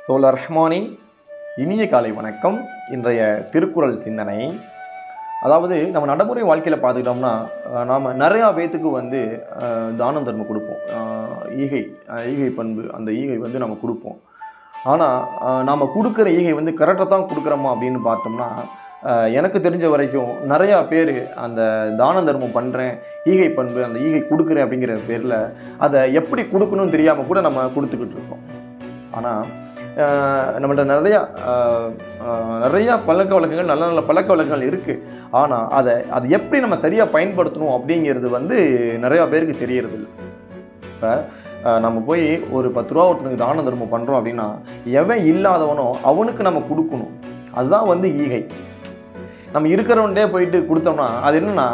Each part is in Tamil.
தோழர் ரஹ்மானின் இனிய காலை வணக்கம். இன்றைய திருக்குறள் சிந்தனை. அதாவது நம்ம நடைமுறை வாழ்க்கையில் பார்த்துக்கிட்டோம்னா நாம் நிறையா பேத்துக்கு தானம் தர்மம் கொடுப்போம். ஈகை பண்பு, அந்த ஈகை நம்ம கொடுப்போம். ஆனால் நாம் கொடுக்குற ஈகை கரெக்டாக தான் கொடுக்குறோமா அப்படின்னு பார்த்தோம்னா எனக்கு தெரிஞ்ச வரைக்கும் நிறையா பேர் அந்த தான தர்மம் பண்ணுறேன், ஈகை பண்பு, அந்த ஈகை கொடுக்குறேன் அப்படிங்கிற பேரில் அதை எப்படி கொடுக்கணும்னு தெரியாமல் கூட நம்ம கொடுத்துக்கிட்டு இருக்கோம். ஆனால் நம்மள்ட்ட நிறையா பழக்க வழக்கங்கள், நல்ல நல்ல பழக்க வழக்கங்கள் இருக்குது. ஆனால் அதை எப்படி நம்ம சரியாக பயன்படுத்தணும் அப்படிங்கிறது நிறையா பேருக்கு தெரியறதில்ல. இப்போ நம்ம போய் ஒரு 10 ரூபா ஒருத்தனுக்கு தான தர்மம் பண்ணுறோம் அப்படின்னா எவன் இல்லாதவனோ அவனுக்கு நம்ம கொடுக்கணும். அதுதான் ஈகை. நம்ம இருக்கிறவன்டே போயிட்டு கொடுத்தோம்னா அது என்னென்னா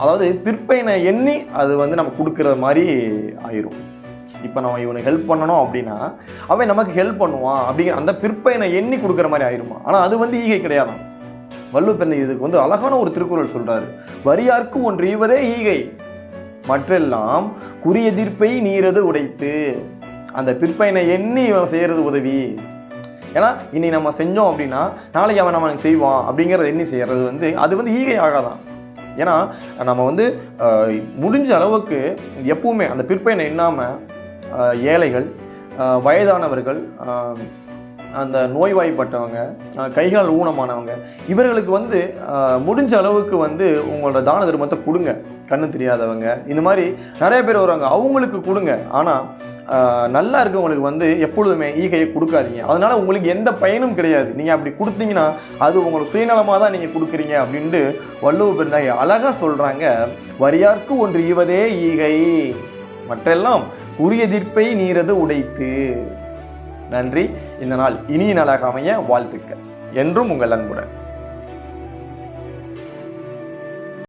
அதாவது பிற்பயனை எண்ணி அது நம்ம கொடுக்குற மாதிரி ஆயிரும். இப்போ நம்ம இவனுக்கு ஹெல்ப் பண்ணணும் அப்படின்னா அவன் நமக்கு ஹெல்ப் பண்ணுவான் அப்படிங்கிற அந்த பிற்பயனை எண்ணி கொடுக்குற மாதிரி ஆயிருமா. ஆனால் அது ஈகை கிடையாது. வள்ளுவர் இதுக்கு அழகான ஒரு திருக்குறள் சொல்கிறாரு. வரியார்க்கு ஒன்று ஈவதே ஈகை, மற்றெல்லாம் குறியெதிர்ப்பை நீரது உடைத்து. அந்த பிற்பயனை எண்ணி இவன் செய்கிறது உதவி. ஏன்னா இன்னைக்கு நம்ம செஞ்சோம் அப்படின்னா நாளைக்கு அவன் நம்ம செய்வான் அப்படிங்கிறத எண்ணி செய்கிறது அது ஈகை ஆகாதான். ஏன்னா நம்ம முடிஞ்ச அளவுக்கு எப்பவுமே அந்த பிற்பயனை எண்ணாமல் ஏழைகள், வயதானவர்கள், அந்த நோய்வாய்ப்பட்டவங்க, கைகால் ஊனமானவங்க, இவர்களுக்கு முடிஞ்ச அளவுக்கு உங்களோட தான தர்மத்தை கொடுங்க. கண்ணு தெரியாதவங்க, இந்த மாதிரி நிறைய பேர் வருவாங்க, அவங்களுக்கு கொடுங்க. ஆனால் நல்லா இருக்கவங்களுக்கு எப்பொழுதுமே ஈகையை கொடுக்காதீங்க. அதனால் உங்களுக்கு எந்த பயனும் கிடையாது. நீங்கள் அப்படி கொடுத்தீங்கன்னா அது உங்களுக்கு சுயநலமாக தான் நீங்கள் கொடுக்குறீங்க அப்படின்ட்டு வள்ளுவர் பெருந்தாய் அழகாக சொல்கிறாங்க. வரியார்க்கு ஒன்று ஈவதே ஈகை, மற்றெல்லாம் உரியெதிர்ப்பை நீரது உடைத்து. நன்றி. இந்த நாள் இனிய நாளாக அமைய வாழ்த்துக்கள். என்றும் உங்கள் அன்புடன்.